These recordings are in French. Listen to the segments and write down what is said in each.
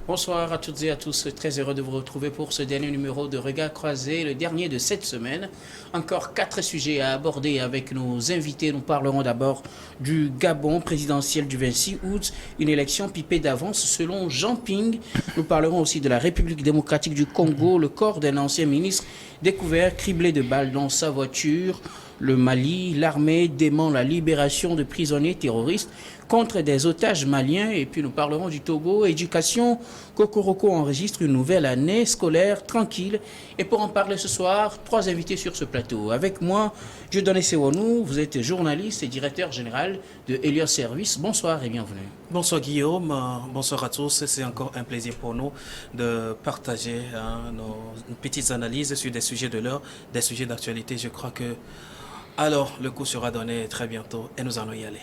Bonsoir à toutes et à tous, très heureux de vous retrouver pour ce dernier numéro de Regard Croisé, le dernier de cette semaine. Encore 4 sujets à aborder avec nos invités. Nous parlerons d'abord du Gabon présidentiel du 26 août, une élection pipée d'avance selon Jean Ping. Nous parlerons aussi de la République démocratique du Congo, le corps d'un ancien ministre découvert criblé de balles dans sa voiture. Le Mali, l'armée dément la libération de prisonniers terroristes contre des otages maliens. Et puis nous parlerons du Togo. Éducation, Kokoroko enregistre une nouvelle année scolaire tranquille. Et pour en parler ce soir, 3 invités sur ce plateau. Avec moi, Dieudonné Sewonou, vous êtes journaliste et directeur général de Elios Service. Bonsoir et bienvenue. Bonsoir Guillaume, bonsoir à tous. C'est encore un plaisir pour nous de partager nos petites analyses sur des sujets de l'heure, des sujets d'actualité. Je crois que alors le coup sera donné très bientôt et nous allons y aller.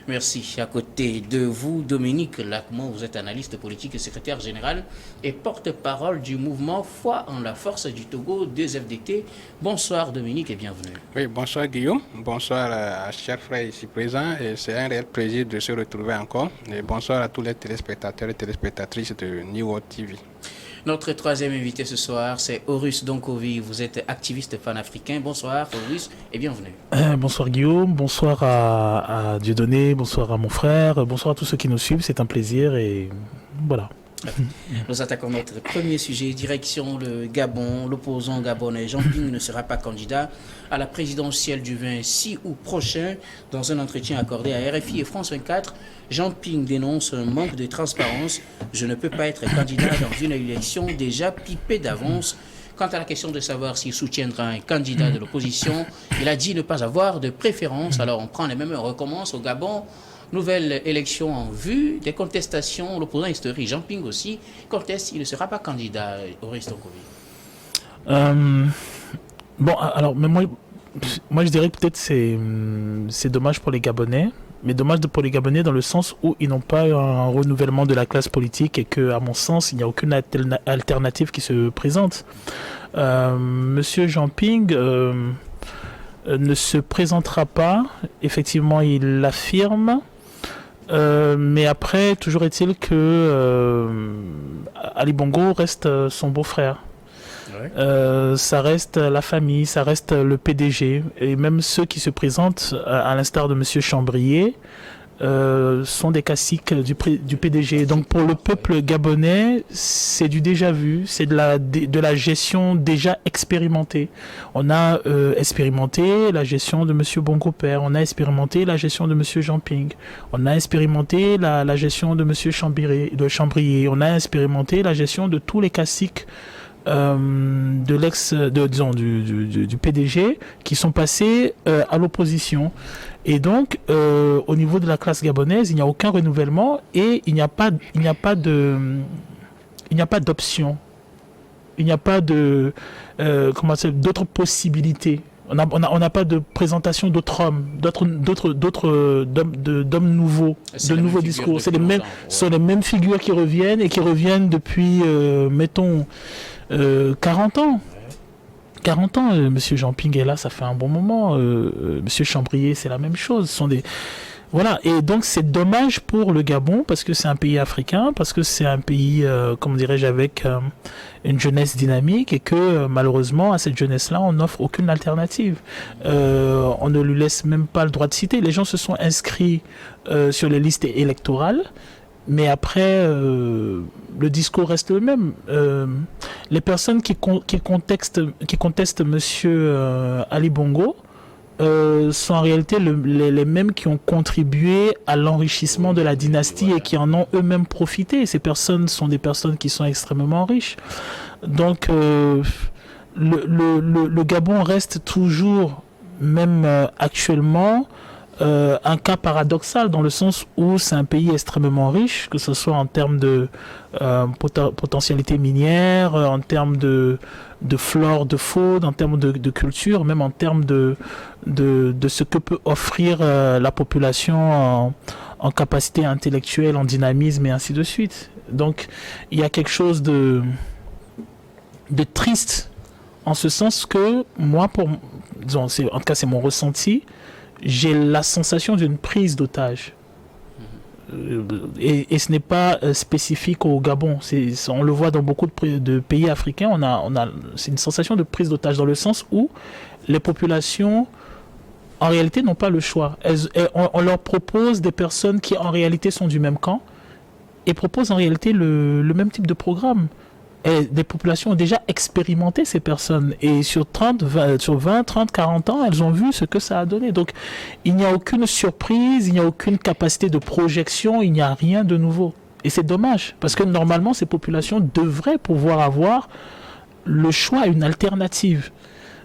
Merci. À côté de vous, Dominique Lacmont, vous êtes analyste politique et secrétaire général et porte-parole du mouvement Foi en la force du Togo 2FDT. Bonsoir Dominique et bienvenue. Oui, bonsoir Guillaume, bonsoir à chers frères ici présents. Et c'est un réel plaisir de se retrouver encore. Et bonsoir à tous les téléspectateurs et téléspectatrices de New World TV. Notre troisième invité ce soir, c'est Horus Donkovi. Vous êtes activiste panafricain. Bonsoir Horus et bienvenue. Bonsoir Guillaume, bonsoir à Dieudonné, bonsoir à mon frère, bonsoir à tous ceux qui nous suivent. C'est un plaisir et voilà. Nous attaquons notre premier sujet, direction le Gabon. L'opposant gabonais Jean Ping ne sera pas candidat à la présidentielle du 26 août prochain. Dans un entretien accordé à RFI et France 24, Jean Ping dénonce un manque de transparence. Je ne peux pas être candidat dans une élection déjà pipée d'avance. Quant à la question de savoir s'il soutiendra un candidat de l'opposition, il a dit ne pas avoir de préférence. Alors on prend les mêmes, on recommence au Gabon. Nouvelle élection en vue, des contestations. L'opposant historique Jean Ping aussi conteste, il ne sera pas candidat au Horace Donkovi. Bon, alors, mais moi je dirais que peut-être c'est dommage pour les Gabonais, mais dommage pour les Gabonais dans le sens où ils n'ont pas un renouvellement de la classe politique et que, à mon sens, il n'y a aucune alternative qui se présente. Monsieur Jean Ping ne se présentera pas, effectivement, il l'affirme. Mais après, toujours est-il que Ali Bongo reste son beau-frère. Ouais. Ça reste la famille, ça reste le PDG. Et même ceux qui se présentent, à l'instar de Monsieur Chambrier, sont des caciques du PDG. Donc pour le peuple gabonais, c'est du déjà vu, c'est de la gestion déjà expérimentée. On a expérimenté la gestion de Monsieur Bongo Père, on a expérimenté la gestion de Monsieur Jean Ping, on a expérimenté la gestion de Monsieur Chambrier, on a expérimenté la gestion de tous les caciques du PDG qui sont passés à l'opposition. Et donc, au niveau de la classe gabonaise, il n'y a aucun renouvellement et il n'y a pas d'option. Il n'y a pas de d'autres possibilités. On n'a pas de présentation d'autres hommes, d'hommes nouveaux, de nouveaux discours. Ce sont les mêmes figures qui reviennent depuis, mettons, 40 ans. 40 ans, Monsieur Jean Ping est là, ça fait un bon moment. Monsieur Chambrier, c'est la même chose. Ce sont des... Voilà, et donc c'est dommage pour le Gabon parce que c'est un pays africain, parce que c'est un pays, comment dirais-je, avec une jeunesse dynamique et que malheureusement à cette jeunesse-là, on n'offre aucune alternative. On ne lui laisse même pas le droit de citer. Les gens se sont inscrits sur les listes électorales. Mais après, le discours reste le même. Les personnes qui contestent Monsieur Ali Bongo sont en réalité les mêmes qui ont contribué à l'enrichissement de la dynastie et qui en ont eux-mêmes profité. Ces personnes sont des personnes qui sont extrêmement riches. Donc, le Gabon reste toujours, même actuellement, un cas paradoxal dans le sens où c'est un pays extrêmement riche, que ce soit en termes de potentialité minière, en termes de flore, de faune, en termes de culture, même en termes de ce que peut offrir la population en capacité intellectuelle, en dynamisme et ainsi de suite. Donc il y a quelque chose de triste en ce sens que moi, en tout cas c'est mon ressenti, j'ai la sensation d'une prise d'otage. et ce n'est pas spécifique au Gabon. On le voit dans beaucoup de pays africains. C'est une sensation de prise d'otage dans le sens où les populations, en réalité, n'ont pas le choix. On leur propose des personnes qui, en réalité, sont du même camp et proposent en réalité le même type de programme. Et des populations ont déjà expérimenté ces personnes. Et sur 20, 30, 40 ans, elles ont vu ce que ça a donné. Donc, il n'y a aucune surprise, il n'y a aucune capacité de projection, il n'y a rien de nouveau. Et c'est dommage, parce que normalement, ces populations devraient pouvoir avoir le choix, une alternative.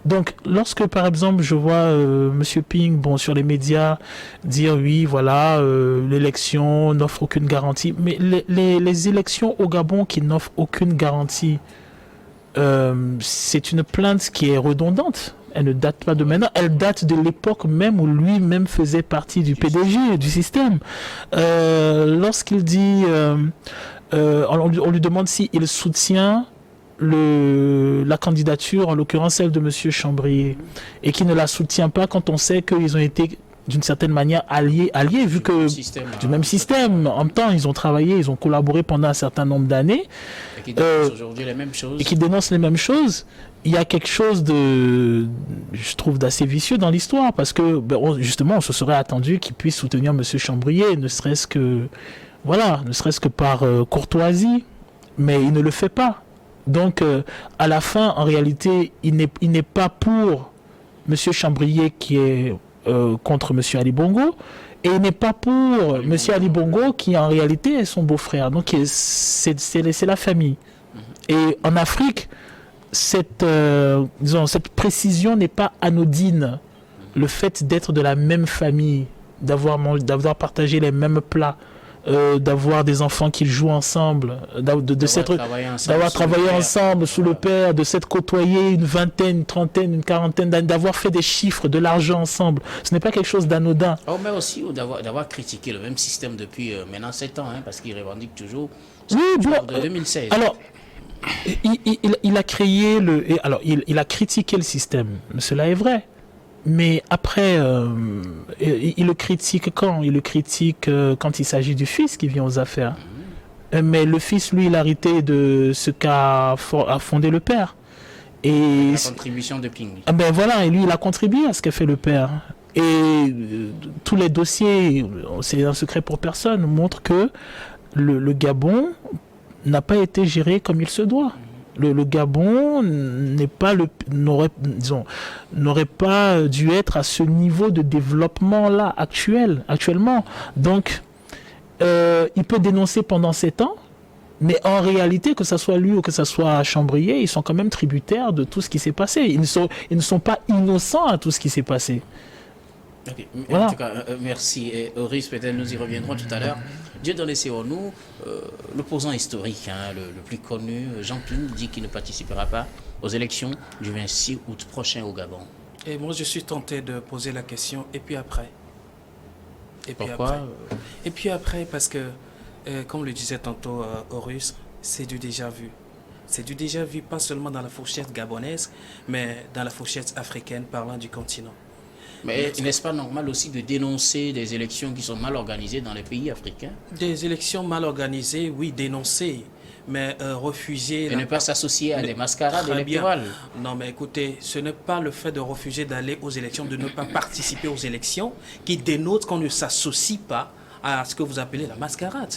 Donc, lorsque, par exemple, je vois Monsieur Ping, sur les médias, dire oui, voilà, l'élection n'offre aucune garantie. Mais les élections au Gabon qui n'offrent aucune garantie, c'est une plainte qui est redondante. Elle ne date pas de maintenant, elle date de l'époque même où lui-même faisait partie du PDG, du système. Lorsqu'il dit, on lui demande s'il soutient la candidature, en l'occurrence celle de Monsieur Chambrier, et qui ne la soutient pas quand on sait qu'ils ont été d'une certaine manière alliés vu que du même système. En même temps, ils ont travaillé, ils ont collaboré pendant un certain nombre d'années. Et qui dénoncent aujourd'hui les mêmes choses. Et qui dénoncent les mêmes choses. Il y a quelque chose je trouve, d'assez vicieux dans l'histoire, parce que justement, on se serait attendu qu'ils puissent soutenir Monsieur Chambrier, ne serait-ce que par courtoisie, mais il ne le fait pas. Donc, à la fin, en réalité, il n'est pas pour M. Chambrier qui est contre M. Ali Bongo, et il n'est pas pour M. Ali Bongo qui, en réalité, est son beau-frère. Donc, c'est la famille. Et en Afrique, cette précision n'est pas anodine. Le fait d'être de la même famille, d'avoir partagé les mêmes plats, d'avoir des enfants qui jouent ensemble, d'avoir travaillé ensemble sous le père, de s'être côtoyés une vingtaine, une trentaine, une quarantaine d'années, d'avoir fait des chiffres, de l'argent ensemble. Ce n'est pas quelque chose d'anodin. Mais aussi d'avoir critiqué le même système depuis maintenant 7 ans, parce qu'il revendique toujours de 2016. Alors, il a créé il a critiqué le système, cela est vrai. Mais après, il le critique quand ? Il le critique quand il s'agit du fils qui vient aux affaires. Mais le fils, lui, il a arrêté de ce qu'a fondé le père. Et la contribution de Ping. Et lui, il a contribué à ce qu'a fait le père. Et tous les dossiers, c'est un secret pour personne, montrent que le Gabon n'a pas été géré comme il se doit. Le Gabon n'aurait pas dû être à ce niveau de développement là actuellement. Donc il peut dénoncer pendant 7 ans, mais en réalité, que ce soit lui ou que ce soit Chambrier, ils sont quand même tributaires de tout ce qui s'est passé. Ils ne sont pas innocents à tout ce qui s'est passé. Okay. Voilà. En tout cas, merci. Et Auris, peut-être nous y reviendrons tout à l'heure. Dieudonné Seonou, l'opposant historique, le plus connu, Jean Ping, dit qu'il ne participera pas aux élections du 26 août prochain au Gabon. Et moi, je suis tenté de poser la question, et puis après Pourquoi Et puis après, parce que, comme le disait tantôt Auris, c'est du déjà vu. C'est du déjà vu, pas seulement dans la fourchette gabonaise, mais dans la fourchette africaine parlant du continent. Mais n'est-ce pas normal aussi de dénoncer des élections qui sont mal organisées dans les pays africains? Des élections mal organisées, oui, dénoncer, mais refuser... Et ne pas s'associer à des mascarades électorales. Non, mais écoutez, ce n'est pas le fait de refuser d'aller aux élections, de ne pas participer aux élections, qui dénote qu'on ne s'associe pas à ce que vous appelez la mascarade.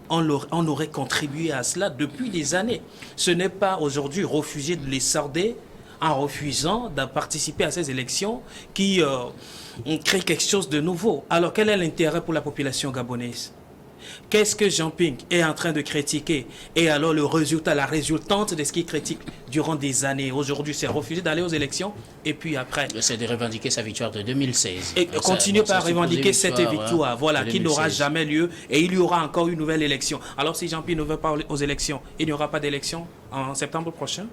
On aurait contribué à cela depuis des années. Ce n'est pas aujourd'hui refuser de les sarder en refusant de participer à ces élections qui créent quelque chose de nouveau. Alors, quel est l'intérêt pour la population gabonaise? Qu'est-ce que Jean Ping est en train de critiquer? Et alors, le résultat, la résultante de ce qu'il critique durant des années, aujourd'hui, c'est refuser d'aller aux élections. Et puis après... C'est de revendiquer sa victoire de 2016. Et continuer par revendiquer cette victoire, voilà, qui n'aura jamais lieu. Et il y aura encore une nouvelle élection. Alors, si Jean Ping ne veut pas aux élections, il n'y aura pas d'élection en septembre prochain?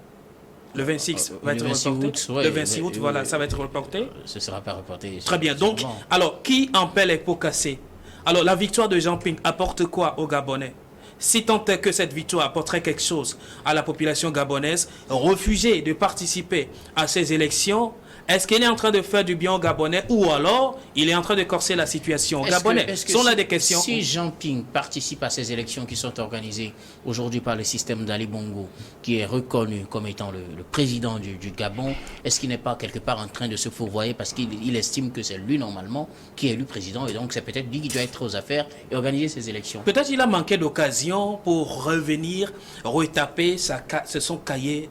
Le 26 va être reporté. Le 26 août, voilà, ça va être reporté. Ce ne sera pas reporté. Très bien. Donc, alors, qui en paie les pots cassés? Alors, la victoire de Jean Ping apporte quoi aux Gabonais? Si tant est que cette victoire apporterait quelque chose à la population gabonaise, refuser de participer à ces élections Est-ce qu'il est en train de faire du bien aux Gabonais ou alors il est en train de corser la situation aux Gabonais? Ce sont là des questions. Si Jean Ping participe à ces élections qui sont organisées aujourd'hui par le système d'Ali Bongo, qui est reconnu comme étant le président du Gabon, est-ce qu'il n'est pas quelque part en train de se fourvoyer parce qu'il estime que c'est lui normalement qui est élu président et donc c'est peut-être lui qui doit être aux affaires et organiser ces élections? Peut-être il a manqué d'occasion pour revenir retaper son cahier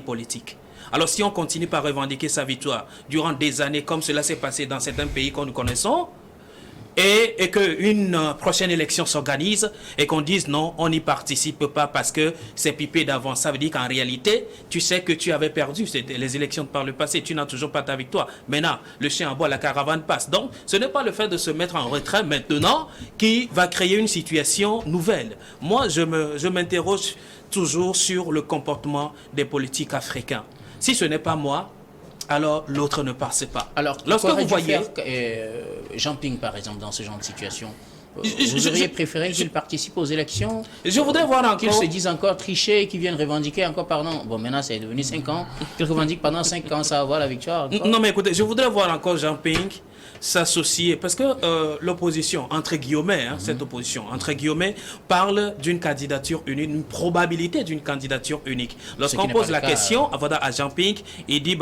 politique. Alors si on continue par revendiquer sa victoire durant des années comme cela s'est passé dans certains pays que nous connaissons, et qu'une prochaine élection s'organise et qu'on dise non, on n'y participe pas parce que c'est pipé d'avance. Ça veut dire qu'en réalité, tu sais que tu avais perdu les élections par le passé, tu n'as toujours pas ta victoire. Maintenant, le chien aboie, la caravane passe. Donc, ce n'est pas le fait de se mettre en retrait maintenant qui va créer une situation nouvelle. Moi, je m'interroge toujours sur le comportement des politiques africains. Si ce n'est pas moi, alors l'autre ne passe pas. Alors, lorsque vous voyez Jean Ping, par exemple, dans ce genre de situation, vous auriez préféré qu'il participe aux élections? Je voudrais voir encore... Qu'il se dise encore tricher et qu'il vienne revendiquer encore pendant... Bon, maintenant, c'est devenu 5 ans. Qu'il revendique pendant 5 ans, ça va avoir la victoire encore. Non, mais écoutez, je voudrais voir encore Jean Ping s'associer, parce que l'opposition, entre guillemets, cette opposition, entre guillemets, parle d'une candidature unique, une probabilité d'une candidature unique. Lorsqu'on pose la question à Jean Ping, il dit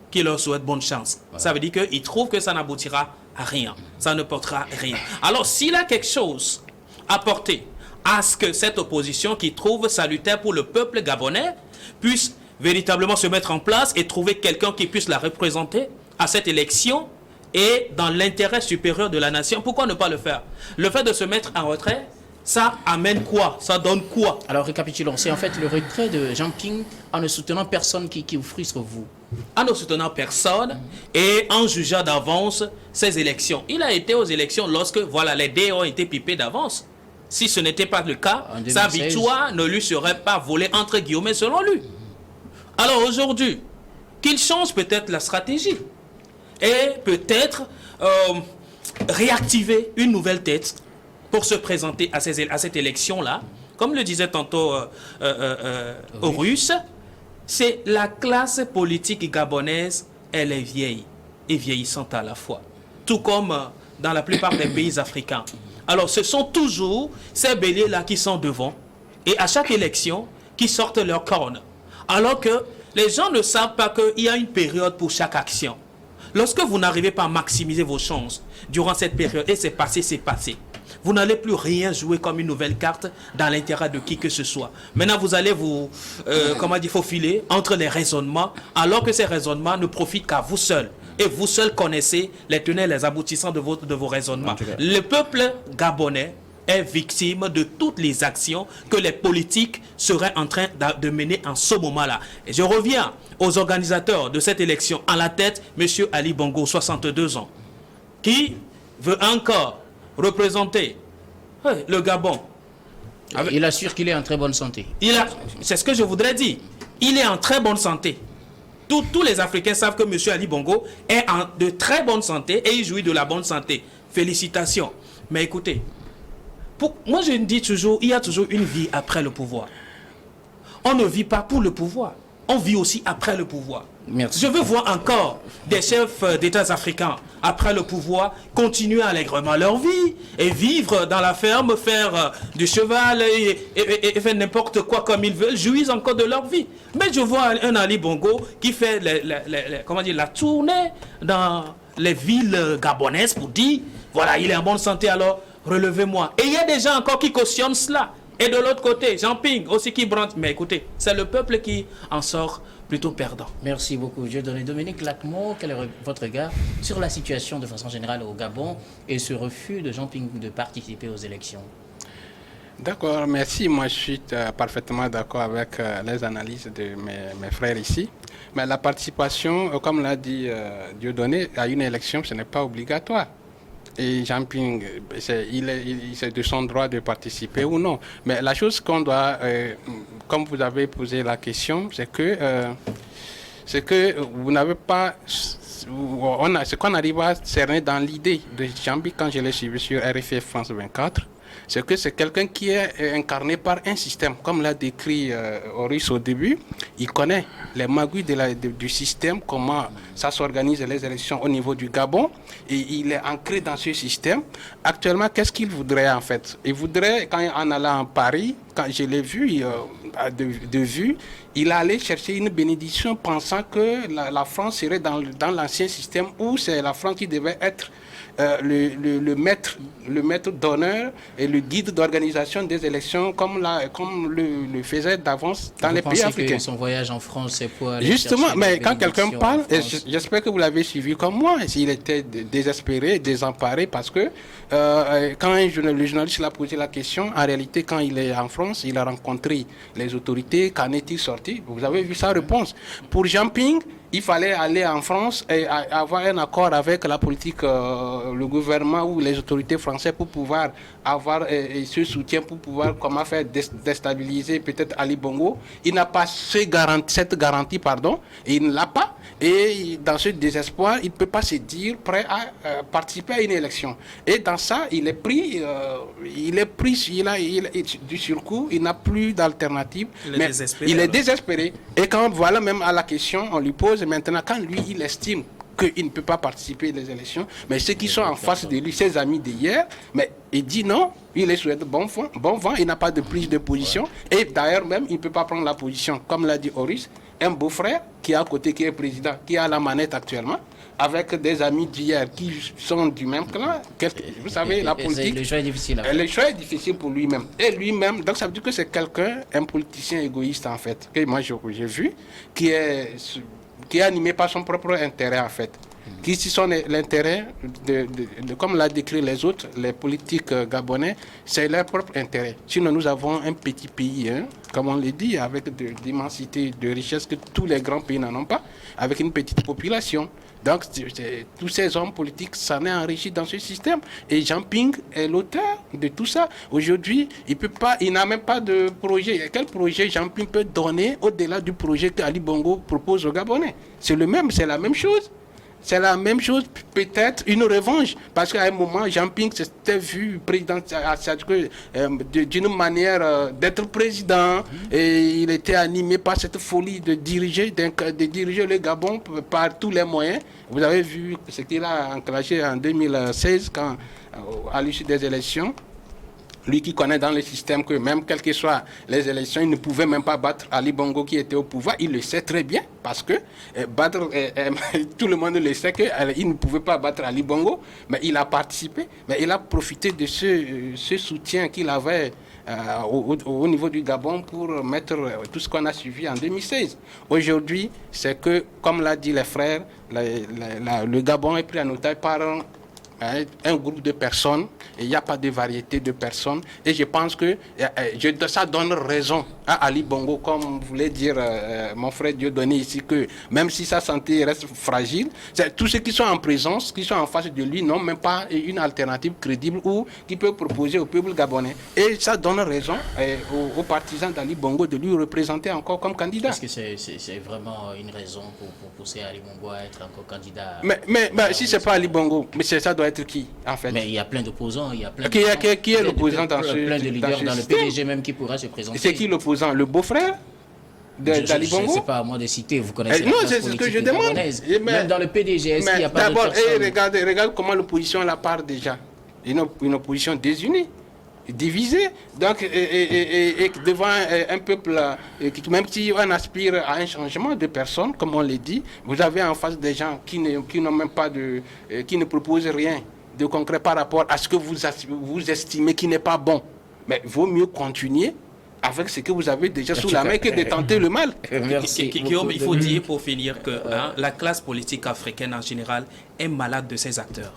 qu'il leur souhaite bonne chance. Voilà. Ça veut dire qu'il trouve que ça n'aboutira à rien, ça ne portera rien. Alors, s'il a quelque chose à porter à ce que cette opposition qui trouve salutaire pour le peuple gabonais puisse véritablement se mettre en place et trouver quelqu'un qui puisse la représenter à cette élection, et dans l'intérêt supérieur de la nation, pourquoi ne pas le faire? Le fait de se mettre en retrait, ça amène quoi? Ça donne quoi? Alors récapitulons, c'est en fait le retrait de Jean Ping en ne soutenant personne qui vous frustre vous. En ne soutenant personne et en jugeant d'avance ces élections. Il a été aux élections lorsque les dés ont été pipés d'avance. Si ce n'était pas le cas, sa victoire ne lui serait pas volée entre guillemets selon lui. Alors aujourd'hui, qu'il change peut-être la stratégie. Et peut-être réactiver une nouvelle tête pour se présenter à cette élection-là. Comme le disait tantôt aux Russes, c'est la classe politique gabonaise, elle est vieille et vieillissante à la fois. Tout comme dans la plupart des pays africains. Alors ce sont toujours ces béliers-là qui sont devant et à chaque élection qui sortent leur corne. Alors que les gens ne savent pas qu'il y a une période pour chaque action. Lorsque vous n'arrivez pas à maximiser vos chances durant cette période, et c'est passé, vous n'allez plus rien jouer comme une nouvelle carte dans l'intérêt de qui que ce soit. Maintenant, vous allez vous faufiler entre les raisonnements, alors que ces raisonnements ne profitent qu'à vous seuls. Et vous seuls connaissez les tenants et les aboutissants de vos raisonnements. Le peuple gabonais est victime de toutes les actions que les politiques seraient en train de mener en ce moment-là. Et je reviens aux organisateurs de cette élection. À la tête, M. Ali Bongo, 62 ans, qui veut encore représenter le Gabon. Il assure qu'il est en très bonne santé. C'est ce que je voudrais dire. Il est en très bonne santé. Tous les Africains savent que M. Ali Bongo est de très bonne santé et il jouit de la bonne santé. Félicitations. Mais écoutez, moi je dis toujours, il y a toujours une vie après le pouvoir. On ne vit pas pour le pouvoir. On vit aussi après le pouvoir. Merci. Je veux voir encore des chefs d'États africains, après le pouvoir, continuer allègrement leur vie et vivre dans la ferme, faire du cheval et faire n'importe quoi comme ils veulent, jouissent encore de leur vie. Mais je vois un Ali Bongo qui fait la tournée dans les villes gabonaises pour dire, voilà, il est en bonne santé, alors relevez-moi. Et il y a des gens encore qui cautionnent cela. Et de l'autre côté, Jean Ping aussi qui brante. Mais écoutez, c'est le peuple qui en sort plutôt perdant. Merci beaucoup. Je donne Dominique Lacmont. Quel est votre regard sur la situation de façon générale au Gabon et ce refus de Jean Ping de participer aux élections? D'accord, merci. Moi, je suis parfaitement d'accord avec les analyses de mes frères ici. Mais la participation, comme l'a dit Dieudonné, à une élection, ce n'est pas obligatoire. Et Jean Ping, c'est de son droit de participer ou non. Mais la chose qu'on doit, comme vous avez posé la question, c'est que vous n'avez pas, ce qu'on arrive à cerner dans l'idée de Jean Ping quand je l'ai suivi sur RFI France 24, c'est que c'est quelqu'un qui est incarné par un système. Comme l'a décrit Horace au début, il connaît les magouilles du système, comment ça s'organise les élections au niveau du Gabon, et il est ancré dans ce système. Actuellement, qu'est-ce qu'il voudrait en fait? Il voudrait, quand en allant en Paris, quand je l'ai vu de vue, il allait chercher une bénédiction pensant que la France serait dans l'ancien système où c'est la France qui devait être le maître d'honneur et le guide d'organisation des élections comme le faisait d'avance dans les pays africains. Que son voyage en France, c'est pour aller justement, mais quand quelqu'un bénédiction parle, en et France. j'espère que vous l'avez suivi comme moi, il était désespéré, désemparé parce que quand le journaliste l'a posé la question, en réalité, quand il est en France, il a rencontré les autorités, qu'en est-il sorti? Vous avez vu sa réponse. Pour Jean Ping, il fallait aller en France et avoir un accord avec la politique, le gouvernement ou les autorités françaises pour pouvoir avoir ce soutien, pour pouvoir comment faire déstabiliser peut-être Ali Bongo. Il n'a pas cette garantie, et il ne l'a pas. Et dans ce désespoir, il ne peut pas se dire prêt à participer à une élection. Et dans ça, il est pris du surcoût, il n'a plus d'alternative. Il est désespéré. Et quand voilà même à la question, on lui pose maintenant, quand lui, il estime qu'il ne peut pas participer aux élections, mais ceux qui sont en face de lui, ses amis d'hier, mais il dit non, il les souhaite bon vent, il n'a pas de prise de position, et d'ailleurs même, il ne peut pas prendre la position, comme l'a dit Horace, un beau-frère qui est à côté, qui est président, qui a la manette actuellement, avec des amis d'hier qui sont du même clan. Vous savez, la politique... Le choix est difficile. Le choix est difficile pour lui-même. Et lui-même, donc ça veut dire que c'est quelqu'un, un politicien égoïste en fait, que moi j'ai vu, qui est animé par son propre intérêt en fait. Qui sont l'intérêt comme l'a décrit les autres, les politiques gabonais, c'est leur propre intérêt. Sinon nous avons un petit pays, comme on le dit, avec d'immensité, de richesse que tous les grands pays n'en ont pas, avec une petite population. Donc tous ces hommes politiques s'en est enrichi dans ce système. Et Jean Ping est l'auteur de tout ça. Aujourd'hui, il n'a même pas de projet. Quel projet Jean Ping peut donner au-delà du projet qu'Ali Bongo propose aux Gabonais? C'est la même chose. C'est la même chose, peut-être une revanche. Parce qu'à un moment, Jean Ping s'était vu président d'une manière d'être président. Et il était animé par cette folie de diriger le Gabon par tous les moyens. Vous avez vu ce qu'il a enclenché en 2016, quand, à l'issue des élections. Lui qui connaît dans le système que même quelles que soient les élections, il ne pouvait même pas battre Ali Bongo qui était au pouvoir. Il le sait très bien parce que tout le monde le sait qu'il ne pouvait pas battre Ali Bongo, mais il a participé, mais il a profité de ce soutien qu'il avait au niveau du Gabon pour mettre tout ce qu'on a suivi en 2016. Aujourd'hui, c'est que, comme l'a dit les frères, le Gabon est pris en otage par un groupe de personnes, et il n'y a pas de variété de personnes, et je pense que ça donne raison à Ali Bongo, comme voulait dire mon frère Dieudonné ici, que même si sa santé reste fragile, tous ceux qui sont en présence, qui sont en face de lui, n'ont même pas une alternative crédible ou qui peut proposer au peuple gabonais. Et ça donne raison aux partisans d'Ali Bongo de lui représenter encore comme candidat. Est-ce que c'est vraiment une raison pour pousser Ali Bongo à être encore candidat? Mais si ce n'est pas Ali Bongo, mais ça doit être qui en fait? Mais il y a plein d'opposants, il y a plein qui est l'opposant dans ce plein de leaders dans le système. PDG même qui pourra se présenter. C'est qui l'opposant? Le beau-frère d'Ali Bongo? Je ne sais pas à moi de citer, vous connaissez non, c'est ce que je demande. Même dans le PDG, est-ce qu'il n'y a pas de personne? D'abord, regarde comment l'opposition la part déjà. Une opposition désunie, divisée. Donc, et devant un peuple, même si on aspire à un changement de personnes, comme on l'a dit, vous avez en face des gens qui n'ont même pas qui ne proposent rien de concret par rapport à ce que vous estimez qui n'est pas bon. Mais il vaut mieux continuer avec ce que vous avez déjà sous la main que de tenter le mal. Merci. Guillaume, il faut dire pour finir que la classe politique africaine en général est malade de ses acteurs.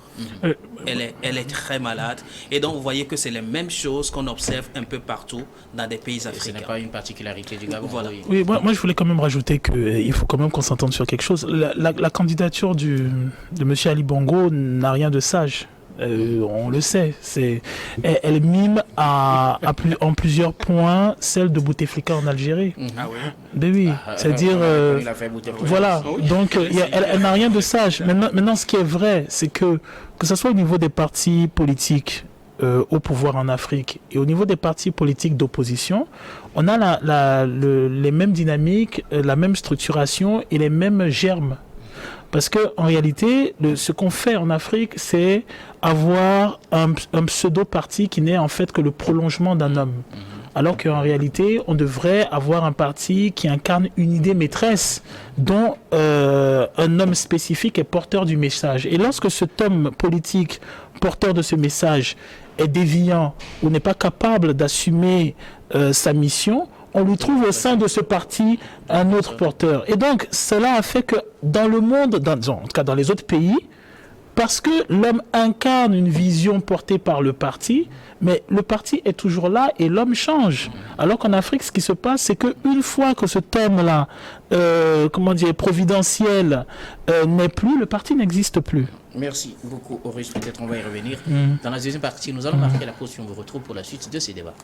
Elle est très malade. Et donc vous voyez que c'est les mêmes choses qu'on observe un peu partout dans des pays africains. Ce n'est pas une particularité du Gabon. Voilà. Oui, moi je voulais quand même rajouter qu'il faut quand même qu'on s'entende sur quelque chose. La candidature de M. Ali Bongo n'a rien de sage. On le sait, elle mime en plusieurs points celle de Bouteflika en Algérie. Ah oui. Ben oui, c'est-à-dire voilà. Donc elle n'a rien de sage. Maintenant, ce qui est vrai, c'est que ce soit au niveau des partis politiques, au pouvoir en Afrique et au niveau des partis politiques d'opposition, on a les mêmes dynamiques, la même structuration et les mêmes germes. Parce qu'en réalité, ce qu'on fait en Afrique, c'est avoir un pseudo-parti qui n'est en fait que le prolongement d'un homme. Alors qu'en réalité, on devrait avoir un parti qui incarne une idée maîtresse dont un homme spécifique est porteur du message. Et lorsque cet homme politique porteur de ce message est déviant ou n'est pas capable d'assumer sa mission, on lui trouve au sein de ce parti un autre porteur. Et donc, cela a fait que dans le monde, en tout cas dans les autres pays, parce que l'homme incarne une vision portée par le parti, mais le parti est toujours là et l'homme change. Alors qu'en Afrique, ce qui se passe, c'est qu'une fois que cet homme-là, providentiel, n'est plus, le parti n'existe plus. Merci beaucoup, Horace. Peut-être on va y revenir. Dans la deuxième partie, nous allons marquer la pause et on vous retrouve pour la suite de ces débats.